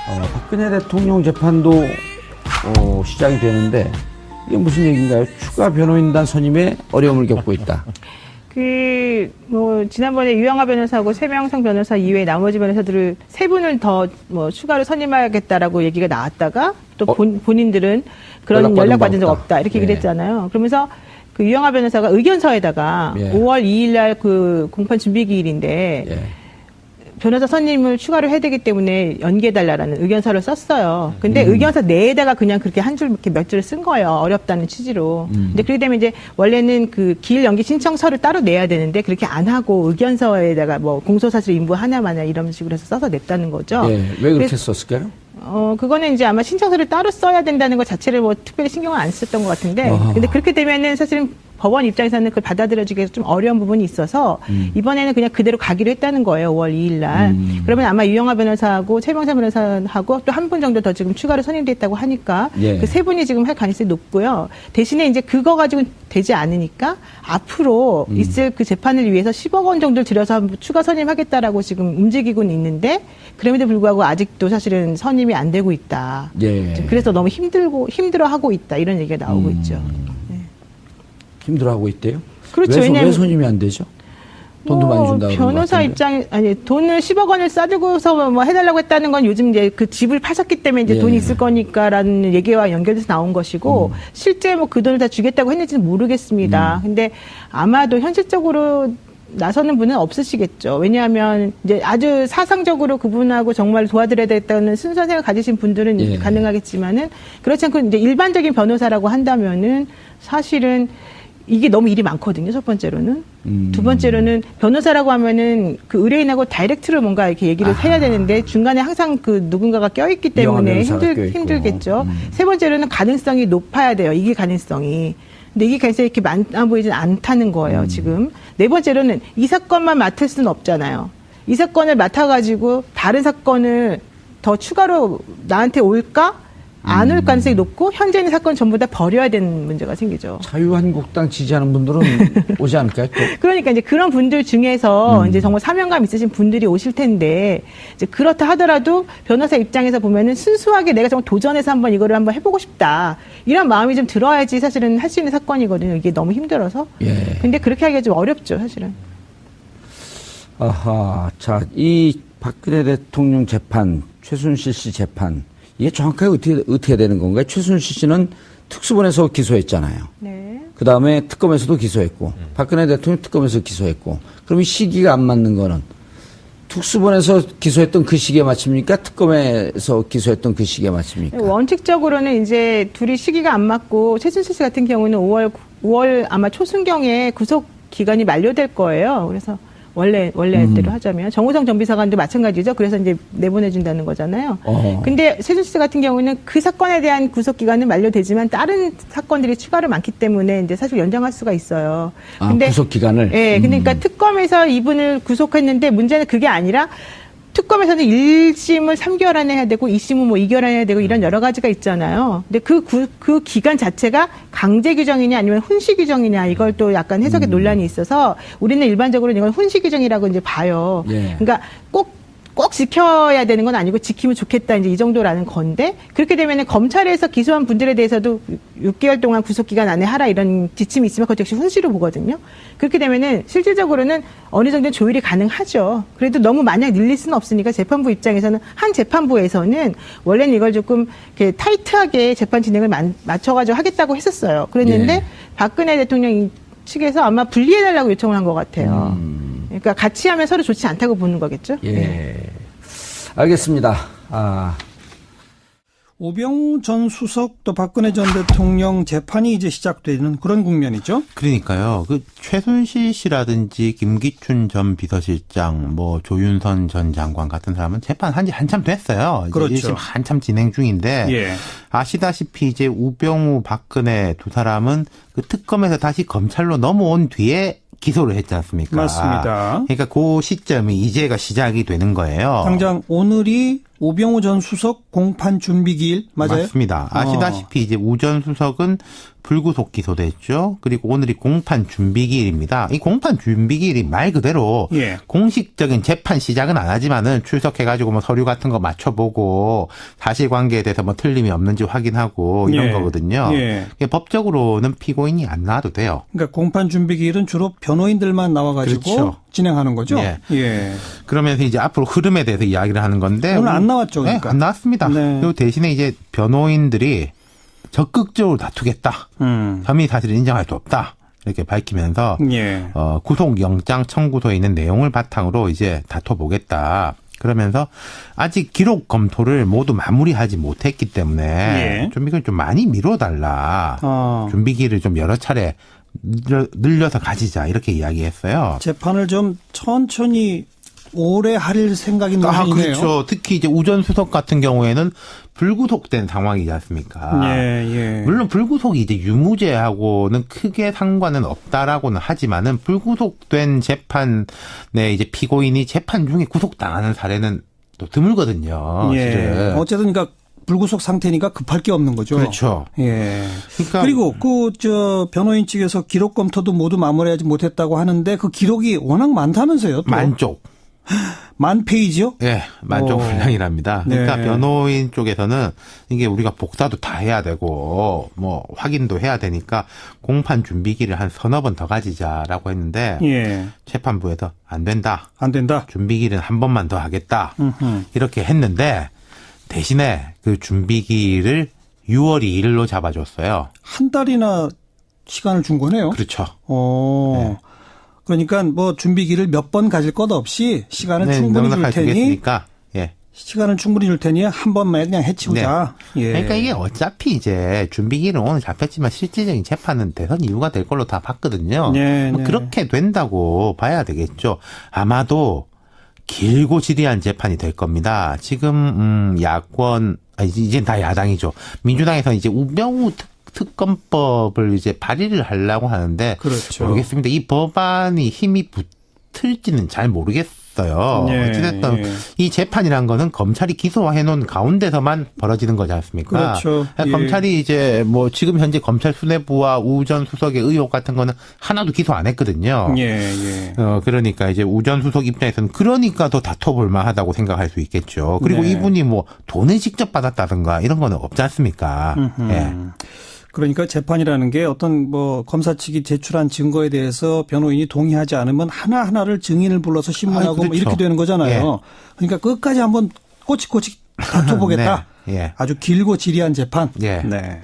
박근혜 대통령 재판도 시작이 되는데 이게 무슨 얘기인가요? 추가 변호인단 선임에 어려움을 겪고 있다. 지난번에 유영하 변호사하고 세명상 변호사 이외에 나머지 변호사들을 세 분을 더 추가로 선임하겠다라고 얘기가 나왔다가 또 본인들은 그런 연락 받은 적 없다. 이렇게 얘기를 했잖아요. 그러면서 그 유영하 변호사가 의견서에다가 5월 2일 날 그 공판 준비 기일인데 변호사 선임을 추가로 해야 되기 때문에 연기해달라는 의견서를 썼어요. 근데 의견서 내에다가 그냥 그렇게 한 줄 이렇게 몇 줄을 쓴 거예요. 어렵다는 취지로. 근데 그렇게 되면 이제 원래는 그 기일 연기 신청서를 따로 내야 되는데 그렇게 안 하고 의견서에다가 공소사실 인부 하나 마냐 이런 식으로 해서 써서 냈다는 거죠. 왜 그렇게 썼을까요? 그거는 이제 아마 신청서를 따로 써야 된다는 것 자체를 특별히 신경을 안 썼던 것 같은데. 근데 그렇게 되면은 사실은 법원 입장에서는 그걸 받아들여주기 위해서 좀 어려운 부분이 있어서 이번에는 그냥 그대로 가기로 했다는 거예요. 5월 2일 날. 그러면 아마 유영하 변호사하고 최명삼 변호사하고 또 한 분 정도 더 지금 추가로 선임됐다고 하니까 그 세 분이 지금 할 가능성이 높고요. 대신에 이제 그거 가지고는 되지 않으니까 앞으로 있을 그 재판을 위해서 10억 원 정도를 들여서 추가 선임하겠다라고 지금 움직이고는 있는데 그럼에도 불구하고 아직도 사실은 선임이 안 되고 있다. 그래서 너무 힘들어하고 있다. 이런 얘기가 나오고 있죠. 힘들어하고 있대요? 그렇죠. 왜 선임이 안 되죠? 돈도 많이 준다고 변호사 돈을 10억 원을 싸들고서 해달라고 했다는 건 요즘 이제 그 집을 파셨기 때문에 이제 돈이 있을 거니까라는 얘기와 연결돼서 나온 것이고 실제 그 돈을 다 주겠다고 했는지는 모르겠습니다. 근데 아마도 현실적으로 나서는 분은 없으시겠죠. 왜냐하면 이제 아주 사상적으로 그분하고 정말 도와드려야 되겠다는 순수한 생각 가지신 분들은 가능하겠지만은 그렇지 않고 이제 일반적인 변호사라고 한다면은 사실은 이게 너무 일이 많거든요. 첫 번째로는. 두 번째로는 변호사라고 하면은 그 의뢰인하고 다이렉트로 뭔가 이렇게 얘기를 해야 되는데 중간에 항상 그 누군가가 껴있기 때문에 힘들겠죠. 세 번째로는 가능성이 높아야 돼요. 이게 가능성이. 근데 이게 가능성이 이렇게 많아 보이진 않다는 거예요, 지금. 네 번째로는 이 사건만 맡을 수는 없잖아요. 이 사건을 맡아가지고 다른 사건을 더 추가로 나한테 올까? 안 올 가능성이 높고 현재 있는 사건 전부 다 버려야 되는 문제가 생기죠. 자유한국당 지지하는 분들은 오지 않을까요? 또? 그러니까 이제 그런 분들 중에서 이제 정말 사명감 있으신 분들이 오실 텐데 이제 그렇다 하더라도 변호사 입장에서 보면은 순수하게 내가 정말 도전해서 한번 이거를 한번 해보고 싶다 이런 마음이 좀 들어야지 사실은 할 수 있는 사건이거든요. 이게 너무 힘들어서. 근데 그렇게 하기가 좀 어렵죠, 사실은. 자, 이 박근혜 대통령 재판, 최순실 씨 재판. 이게 정확하게 어떻게 되는 건가요? 최순실 씨는 특수본에서 기소했잖아요. 네. 그 다음에 특검에서도 기소했고, 박근혜 대통령 특검에서 기소했고, 그럼 이 시기가 안 맞는 거는 특수본에서 기소했던 그 시기에 맞춥니까? 특검에서 기소했던 그 시기에 맞춥니까? 원칙적으로는 이제 둘이 시기가 안 맞고, 최순실 씨 같은 경우는 5월 아마 초순경에 구속 기간이 만료될 거예요. 그래서 원래대로 하자면 정호성 전 비서관도 마찬가지죠. 그래서 이제 내보내준다는 거잖아요. 근데 최순실 씨 같은 경우는 그 사건에 대한 구속 기간은 만료되지만 다른 사건들이 추가로 많기 때문에 이제 사실 연장할 수가 있어요. 근데 구속 기간을. 네, 그러니까 특검에서 이분을 구속했는데 문제는 그게 아니라. 특검에서는 1심을 3개월 안에 해야 되고 2심은 2개월 안에 해야 되고 이런 여러 가지가 있잖아요. 근데 그 기간 자체가 강제 규정이냐 아니면 훈시 규정이냐 이걸 또 약간 해석에 논란이 있어서 우리는 일반적으로 이걸 훈시 규정이라고 이제 봐요. 그러니까 꼭 지켜야 되는 건 아니고 지키면 좋겠다 이제 이 정도라는 건데 그렇게 되면은 검찰에서 기소한 분들에 대해서도 6개월 동안 구속기간 안에 하라 이런 지침이 있으면 그것 역시 훈시로 보거든요. 그렇게 되면은 실질적으로는 어느 정도 조율이 가능하죠. 그래도 너무 만약 늘릴 수는 없으니까 재판부 입장에서는 한 재판부에서는 원래는 이걸 조금 이렇게 타이트하게 재판 진행을 맞춰가지고 하겠다고 했었어요. 그랬는데 박근혜 대통령 측에서 아마 분리해달라고 요청을 한 것 같아요. 그러니까 같이 하면 서로 좋지 않다고 보는 거겠죠? 알겠습니다. 우병우 전 수석 또 박근혜 전 대통령 재판이 이제 시작되는 그런 국면이죠. 그러니까요. 그 최순실 씨라든지 김기춘 전 비서실장, 조윤선 전 장관 같은 사람은 재판 한지 한참 됐어요. 그렇죠. 1심 한참 진행 중인데 아시다시피 이제 우병우, 박근혜 두 사람은 그 특검에서 다시 검찰로 넘어온 뒤에 기소를 했지 않습니까? 맞습니다. 그러니까 그 시점이 이제가 시작이 되는 거예요. 당장 오늘이 우병우 전 수석 공판 준비 기일 맞아요? 맞습니다. 아시다시피 이제 우 전 수석은 불구속 기소됐죠. 그리고 오늘이 공판 준비기일입니다. 이 공판 준비기일이 말 그대로 예. 공식적인 재판 시작은 안 하지만은 출석해가지고 뭐 서류 같은 거 맞춰보고 사실관계에 대해서 뭐 틀림이 없는지 확인하고 이런 예. 거거든요. 예. 법적으로는 피고인이 안 나와도 돼요. 그러니까 공판 준비기일은 주로 변호인들만 나와가지고 그렇죠. 진행하는 거죠. 예. 예. 그러면서 이제 앞으로 흐름에 대해서 이야기를 하는 건데 오늘 안 나왔죠. 그러니까. 네, 안 나왔습니다. 네. 그리고 대신에 이제 변호인들이 적극적으로 다투겠다. 혐의 사실을 인정할 수 없다. 이렇게 밝히면서 예. 구속영장 청구서에 있는 내용을 바탕으로 이제 다퉈보겠다. 그러면서 아직 기록 검토를 모두 마무리하지 못했기 때문에 예. 좀 이걸 좀 많이 미뤄달라. 준비기를 좀 여러 차례 늘려서 가지자 이렇게 이야기했어요. 재판을 좀 천천히 오래 할 생각인 노선이네요. 그렇죠. 특히 이제 우전 수석 같은 경우에는 불구속된 상황이지 않습니까? 예, 예. 물론 불구속이 이제 유무죄하고는 크게 상관은 없다라고는 하지만은 불구속된 재판에 이제 피고인이 재판 중에 구속당하는 사례는 또 드물거든요. 예. 실은. 어쨌든 그러니까 불구속 상태니까 급할 게 없는 거죠. 그렇죠. 예. 그러니까 그리고 변호인 측에서 기록 검토도 모두 마무리하지 못했다고 하는데 그 기록이 워낙 많다면서요. 또. 만쪽. 만 페이지요? 예, 만족 분량이랍니다. 그러니까 네. 변호인 쪽에서는 이게 우리가 복사도 다 해야 되고 뭐 확인도 해야 되니까 공판 준비기를 한 서너 번 더 가지자라고 했는데 예. 재판부에서 안 된다. 안 된다. 준비기는 한 번만 더 하겠다. 이렇게 했는데 대신에 그 준비기를 6월 2일로 잡아줬어요. 한 달이나 시간을 준 거네요. 그렇죠. 네. 그러니까 뭐 준비기를 몇 번 가질 것 없이 시간을 충분히 줄 테니 주겠으니까. 예. 시간을 충분히 줄 테니 한 번만 그냥 해치우자. 네. 예. 그러니까 이게 어차피 이제 준비기는 오늘 잡혔지만 실질적인 재판은 대선 이유가 될 걸로 다 봤거든요. 네, 뭐 네. 그렇게 된다고 봐야 되겠죠. 아마도 길고 지리한 재판이 될 겁니다. 지금 야권 이제 다 야당이죠. 민주당에서 이제 우병우 특검법을 이제 발의를 하려고 하는데 그렇죠. 모르겠습니다. 이 법안이 힘이 붙을지는 잘 모르겠어요. 네, 어찌됐든 예. 이 재판이란 거는 검찰이 기소해 놓은 가운데서만 벌어지는 거지 않습니까? 그렇죠. 예. 검찰이 이제 뭐 지금 현재 검찰 수뇌부와 우 전 수석의 의혹 같은 거는 하나도 기소 안 했거든요. 예, 예. 그러니까 이제 우 전 수석 입장에서는 그러니까 더 다퉈볼 만하다고 생각할 수 있겠죠. 그리고 네. 이분이 뭐 돈을 직접 받았다든가 이런 거는 없지 않습니까? 예. 그러니까 재판이라는 게 어떤 뭐 검사 측이 제출한 증거에 대해서 변호인이 동의하지 않으면 하나하나를 증인을 불러서 신문하고 그렇죠. 뭐 이렇게 되는 거잖아요. 그러니까 끝까지 한번 꼬치꼬치 다퉈보겠다. 네. 예. 아주 길고 지리한 재판. 예. 네.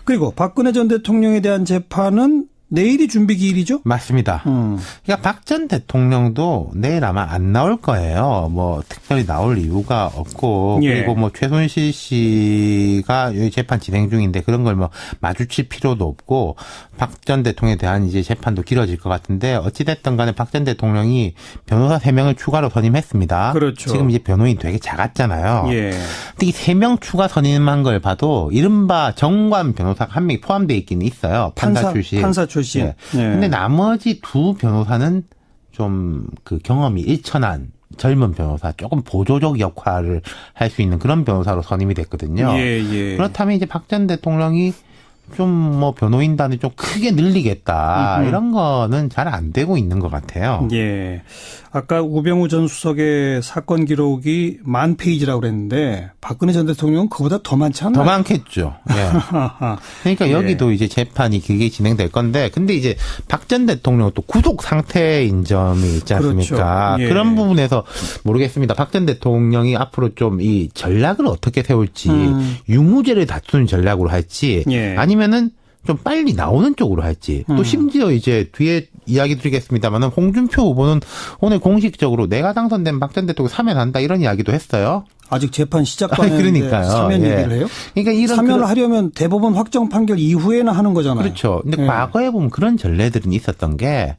그리고 박근혜 전 대통령에 대한 재판은 내일이 준비기일이죠? 맞습니다. 그러니까 박 전 대통령도 내일 아마 안 나올 거예요. 뭐 특별히 나올 이유가 없고 예. 그리고 뭐 최순실 씨가 여기 재판 진행 중인데 그런 걸 뭐 마주칠 필요도 없고 박 전 대통령에 대한 이제 재판도 길어질 것 같은데 어찌 됐든 간에 박 전 대통령이 변호사 3명을 추가로 선임했습니다. 그렇죠. 지금 이제 변호인 되게 작았잖아요. 예. 근데 이 3명 추가 선임한 걸 봐도 이른바 정관 변호사가 한 명이 포함되어 있기는 있어요. 판사 출신. 판사 출신. 예. 예. 근데 나머지 두 변호사는 좀 그 경험이 일천한 젊은 변호사, 조금 보조적 역할을 할 수 있는 그런 변호사로 선임이 됐거든요. 예, 예. 그렇다면 이제 박 전 대통령이 좀 뭐 변호인단을 좀 크게 늘리겠다 이런 거는 잘 안 되고 있는 것 같아요. 예. 아까 우병우 전 수석의 사건 기록이 만 페이지라고 그랬는데 박근혜 전 대통령은 그보다 더 많지 않나요? 더 많겠죠. 예. 그러니까 여기도 이제 재판이 길게 진행될 건데, 근데 이제 박 전 대통령은 또 구속 상태인 점이 있지 않습니까? 그렇죠. 예. 그런 부분에서 모르겠습니다. 박 전 대통령이 앞으로 좀 이 전략을 어떻게 세울지, 유무죄를 다투는 전략으로 할지, 예. 아니면은 좀 빨리 나오는 쪽으로 할지, 또 심지어 이제 뒤에 이야기 드리겠습니다만은 홍준표 후보는 오늘 공식적으로 내가 당선된 박 전 대통령 사면한다 이런 이야기도 했어요. 아직 재판 시작도 안 했는데 그러니까요. 사면 예. 얘기를 해요? 그러니까 이런 사면을 하려면 대법원 확정 판결 이후에나 하는 거잖아요. 그렇죠. 근데 예. 과거에 보면 그런 전례들은 있었던 게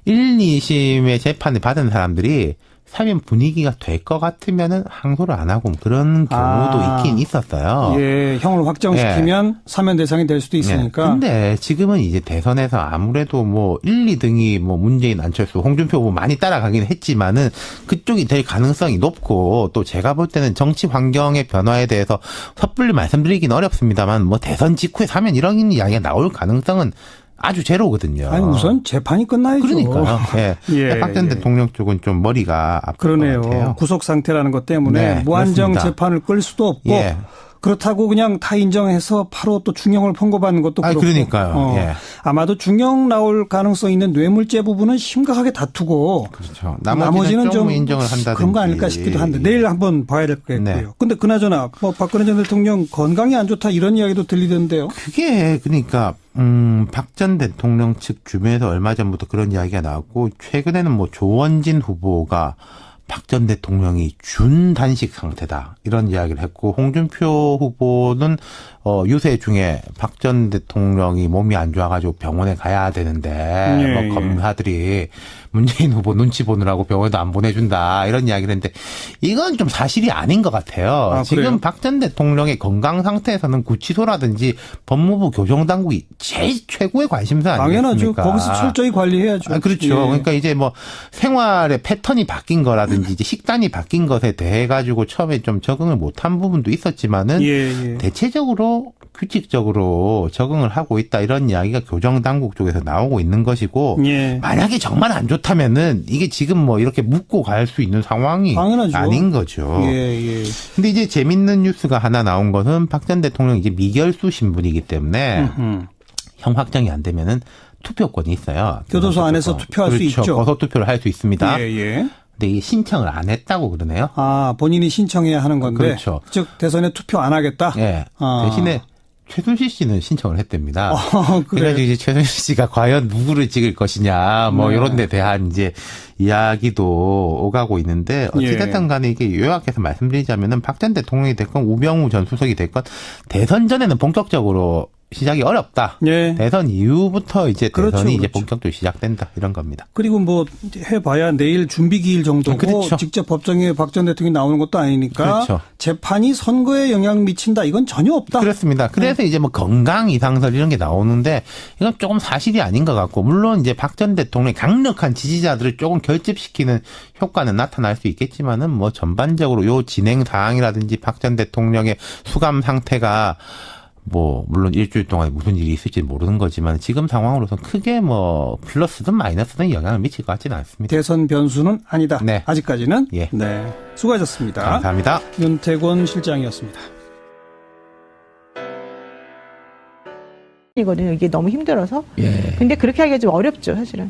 1, 2심의 재판을 받은 사람들이 사면 분위기가 될 것 같으면은 항소를 안 하고 그런 경우도 있긴 있었어요. 예, 형을 확정시키면 사면 대상이 될 수도 있으니까. 근데 지금은 이제 대선에서 아무래도 뭐 1, 2등이 뭐 문재인, 안철수, 홍준표 후보 많이 따라가긴 했지만은 그쪽이 될 가능성이 높고 또 제가 볼 때는 정치 환경의 변화에 대해서 섣불리 말씀드리긴 어렵습니다만 뭐 대선 직후에 사면 이런 이야기가 나올 가능성은 아주 제로거든요. 아니 우선 재판이 끝나야죠. 그러니까요. 예. 예, 박 전 예. 대통령 쪽은 좀 머리가 아플 것 같아요. 그러네요. 구속 상태라는 것 때문에 네, 무한정 그렇습니다. 재판을 끌 수도 없고 예. 그렇다고 그냥 다 인정해서 바로 또 중형을 선고받는 것도 아니, 그렇고. 그러니까요. 예. 아마도 중형 나올 가능성 있는 뇌물죄 부분은 심각하게 다투고 그렇죠. 나머지는 좀 인정을 한다든지 그런 거 아닐까 싶기도 한데 내일 한번 봐야 될 것 같고요. 네. 근데 그나저나 뭐 박근혜 전 대통령 건강이 안 좋다 이런 이야기도 들리던데요. 그게 그러니까 박 전 대통령 측 주변에서 얼마 전부터 그런 이야기가 나왔고 최근에는 뭐 조원진 후보가 박 전 대통령이 준단식 상태다 이런 이야기를 했고 홍준표 후보는 유세 중에 박 전 대통령이 몸이 안 좋아가지고 병원에 가야 되는데 뭐 검사들이 문재인 후보 눈치 보느라고 병원에도 안 보내준다 이런 이야기를 했는데 이건 좀 사실이 아닌 것 같아요. 지금 박 전 대통령의 건강 상태에서는 구치소라든지 법무부 교정당국이 제일 최고의 관심사 아니겠습니까? 당연하죠. 거기서 철저히 관리해야죠. 그렇죠. 예. 그러니까 이제 뭐 생활의 패턴이 바뀐 거라든지 이제 식단이 바뀐 것에 대해 가지고 처음에 좀 적응을 못한 부분도 있었지만은 대체적으로 규칙적으로 적응을 하고 있다 이런 이야기가 교정당국 쪽에서 나오고 있는 것이고 만약에 정말 안 좋다면은 이게 지금 뭐 이렇게 묻고 갈 수 있는 상황이 당연하죠. 아닌 거죠. 근데 이제 재밌는 뉴스가 하나 나온 것은 박 전 대통령 이제 미결수 신분이기 때문에 형 확정이 안 되면은 투표권이 있어요. 교도소 안에서 투표할 수 있죠. 거소 투표를 할 수 있습니다. 예. 근데 이게 신청을 안 했다고 그러네요. 아, 본인이 신청해야 하는 건데. 그렇죠. 즉 대선에 투표 안 하겠다. 예. 대신에 최순실 씨는 신청을 했답니다. 그래. 그래가지고 이제 최순실 씨가 과연 누구를 찍을 것이냐, 뭐 이런 데 대한 이제 이야기도 오가고 있는데 어찌됐든 간에 이게 요약해서 말씀드리자면은 박 전 대통령이 됐건 우병우 전 수석이 됐건 대선 전에는 본격적으로 시작이 어렵다. 대선 이후부터 이제 대선이 이제 본격적으로 시작된다 이런 겁니다. 그리고 뭐 해봐야 내일 준비 기일 정도고 직접 법정에 박 전 대통령이 나오는 것도 아니니까 재판이 선거에 영향 미친다 이건 전혀 없다. 그렇습니다. 그래서 이제 뭐 건강 이상설 이런 게 나오는데 이건 조금 사실이 아닌 것 같고 물론 이제 박 전 대통령의 강력한 지지자들을 조금 결집시키는 효과는 나타날 수 있겠지만은 뭐 전반적으로 요 진행 사항이라든지 박 전 대통령의 수감 상태가 뭐 물론 일주일 동안 무슨 일이 있을지 모르는 거지만 지금 상황으로선 크게 뭐 플러스든 마이너스든 영향을 미칠 것 같지는 않습니다. 대선 변수는 아니다. 네. 아직까지는. 예. 네. 수고하셨습니다. 감사합니다. 윤태권 실장이었습니다. 이거든요. 이게 너무 힘들어서. 예. 근데 그렇게 하기가 좀 어렵죠, 사실은.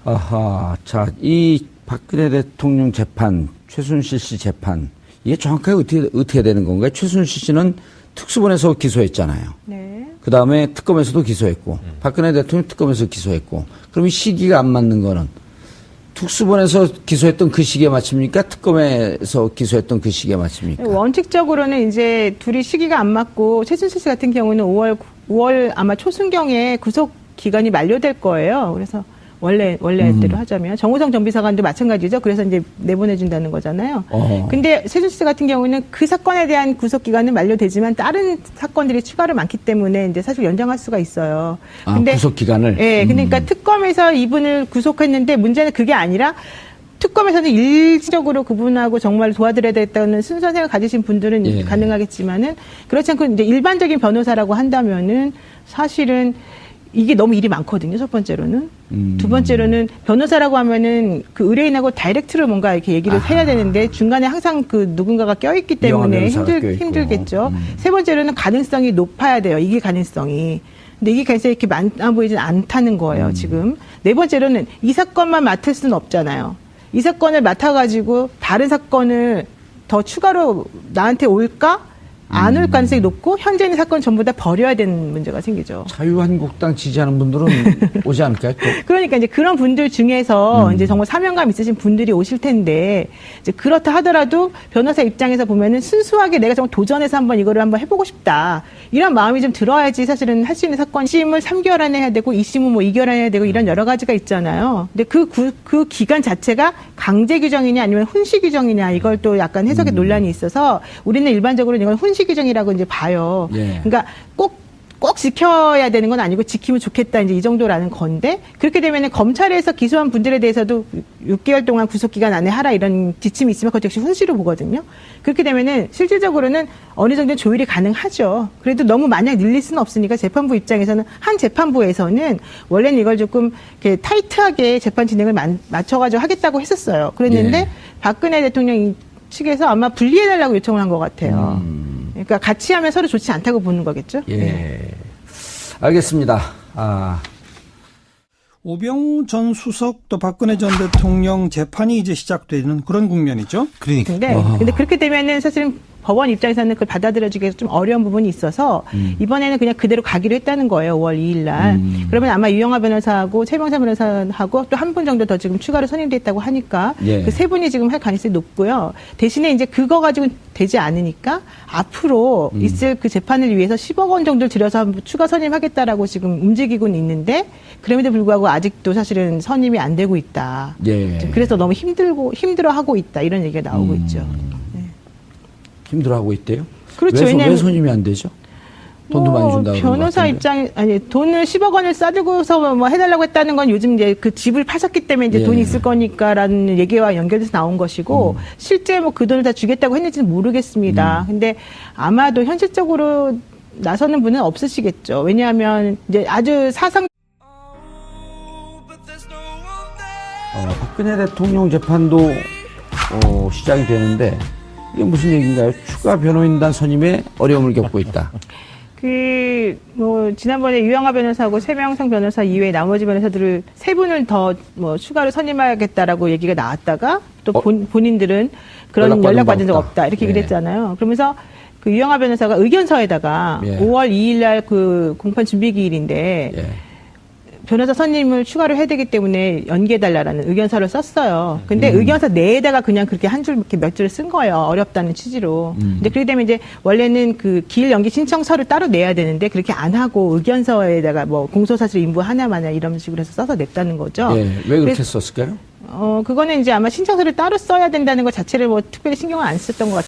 아하, 자, 이 박근혜 대통령 재판, 최순실 씨 재판, 이게 정확하게 어떻게 되는 건가요? 최순실 씨는 특수본에서 기소했잖아요. 네. 그 다음에 특검에서도 기소했고, 박근혜 대통령 특검에서 기소했고, 그럼 이 시기가 안 맞는 거는 특수본에서 기소했던 그 시기에 맞춥니까? 특검에서 기소했던 그 시기에 맞춥니까? 원칙적으로는 이제 둘이 시기가 안 맞고 최순실 씨 같은 경우는 5월 아마 초순경에 구속 기간이 만료될 거예요. 그래서 원래대로 하자면 정호성 전 비서관도 마찬가지죠. 그래서 이제 내보내준다는 거잖아요. 근데 최순실 씨 같은 경우는 그 사건에 대한 구속 기간은 만료되지만 다른 사건들이 추가로 많기 때문에 이제 사실 연장할 수가 있어요. 근데 구속 기간을. 네, 그러니까 특검에서 이분을 구속했는데 문제는 그게 아니라 특검에서는 일시적으로 그분하고 정말 도와드려야 되겠다는 순수한 생각 가지신 분들은 가능하겠지만은 그렇지 않고 이제 일반적인 변호사라고 한다면은 사실은 이게 너무 일이 많거든요. 첫 번째로는. 두 번째로는 변호사라고 하면은 그 의뢰인하고 다이렉트로 뭔가 이렇게 얘기를 해야 되는데 중간에 항상 그 누군가가 껴있기 때문에 힘들겠죠. 세 번째로는 가능성이 높아야 돼요. 이게 가능성이. 근데 이게 가능성이 이렇게 많아 보이진 않다는 거예요. 지금. 네 번째로는 이 사건만 맡을 수는 없잖아요. 이 사건을 맡아가지고 다른 사건을 더 추가로 나한테 올까? 안 올 가능성이 높고 현재 있는 사건 전부 다 버려야 되는 문제가 생기죠. 자유한국당 지지하는 분들은 오지 않을까요? 또? 그러니까 이제 그런 분들 중에서 이제 정말 사명감 있으신 분들이 오실 텐데 이제 그렇다 하더라도 변호사 입장에서 보면은 순수하게 내가 정말 도전해서 한번 이거를 한번 해보고 싶다 이런 마음이 좀 들어야지 사실은 할 수 있는 사건 1심을 3개월 안에 해야 되고 2심은 뭐 2개월 안에 해야 되고 이런 여러 가지가 있잖아요. 근데 그 기간 자체가 강제 규정이냐 아니면 훈시 규정이냐 이걸 또 약간 해석의 논란이 있어서 우리는 일반적으로 이걸 훈시 규정이라고 이제 봐요. 예. 그러니까 꼭 지켜야 되는 건 아니고 지키면 좋겠다 이제 이 정도라는 건데 그렇게 되면은 검찰에서 기소한 분들에 대해서도 6개월 동안 구속기간 안에 하라 이런 지침이 있으면 그것 역시 훈시로 보거든요. 그렇게 되면은 실질적으로는 어느 정도 조율이 가능하죠. 그래도 너무 마냥 늘릴 수는 없으니까 재판부 입장에서는 한 재판부에서는 원래는 이걸 조금 이렇게 타이트하게 재판 진행을 맞춰가지고 하겠다고 했었어요. 그랬는데 예. 박근혜 대통령 측에서 아마 분리해달라고 요청을 한 것 같아요. 그러니까 같이 하면 서로 좋지 않다고 보는 거겠죠. 예. 네. 알겠습니다. 오병우 전 수석 또 박근혜 전 대통령 재판이 이제 시작되는 그런 국면이죠. 그러니까. 근데 그렇게 되면은 사실은 법원 입장에서는 그걸 받아들여주기가 좀 어려운 부분이 있어서 이번에는 그냥 그대로 가기로 했다는 거예요. 5월 2일 날. 그러면 아마 유영하 변호사하고 최명사 변호사하고 또 한 분 정도 더 지금 추가로 선임됐다고 하니까 예. 그 세 분이 지금 할 가능성이 높고요. 대신에 이제 그거 가지고 되지 않으니까 앞으로 있을 그 재판을 위해서 10억 원 정도를 들여서 한번 추가 선임하겠다라고 지금 움직이고는 있는데 그럼에도 불구하고 아직도 사실은 선임이 안 되고 있다. 예. 그래서 너무 힘들어하고 있다. 이런 얘기가 나오고 있죠. 힘들어하고 있대요? 그렇죠. 왜 손님이 안 되죠? 돈도 많이 준다고. 변호사 입장, 돈을 10억 원을 싸들고서 뭐 해달라고 했다는 건 요즘 이제 그 집을 파셨기 때문에 이제 예. 돈이 있을 거니까라는 얘기와 연결돼서 나온 것이고, 실제 뭐 그 돈을 다 주겠다고 했는지는 모르겠습니다. 근데 아마도 현실적으로 나서는 분은 없으시겠죠. 왜냐하면 이제 아주 박근혜 대통령 재판도 시작이 되는데 이게 무슨 얘기인가요? 추가 변호인단 선임에 어려움을 겪고 있다. 지난번에 유영하 변호사하고 최명성 변호사 이외에 나머지 변호사들을 세 분을 더 추가로 선임하겠다라고 얘기가 나왔다가 또 본인들은 그런 연락받은 적 없다. 이렇게 얘기를 했잖아요. 그러면서 그 유영하 변호사가 의견서에다가 5월 2일 날 그 공판 준비 기일인데 변호사 선임을 추가로 해야 되기 때문에 연기해달라는 의견서를 썼어요. 근데 의견서 내에다가 그냥 그렇게 한 줄 이렇게 몇 줄을 쓴 거예요. 어렵다는 취지로. 근데 그렇게 되면 이제 원래는 그 기일 연기 신청서를 따로 내야 되는데 그렇게 안 하고 의견서에다가 뭐 공소사실 인부 하나마나 이런 식으로 해서 써서 냈다는 거죠. 왜 그렇게 썼을까요? 그거는 이제 아마 신청서를 따로 써야 된다는 것 자체를 뭐 특별히 신경을 안 썼던 것 같아요.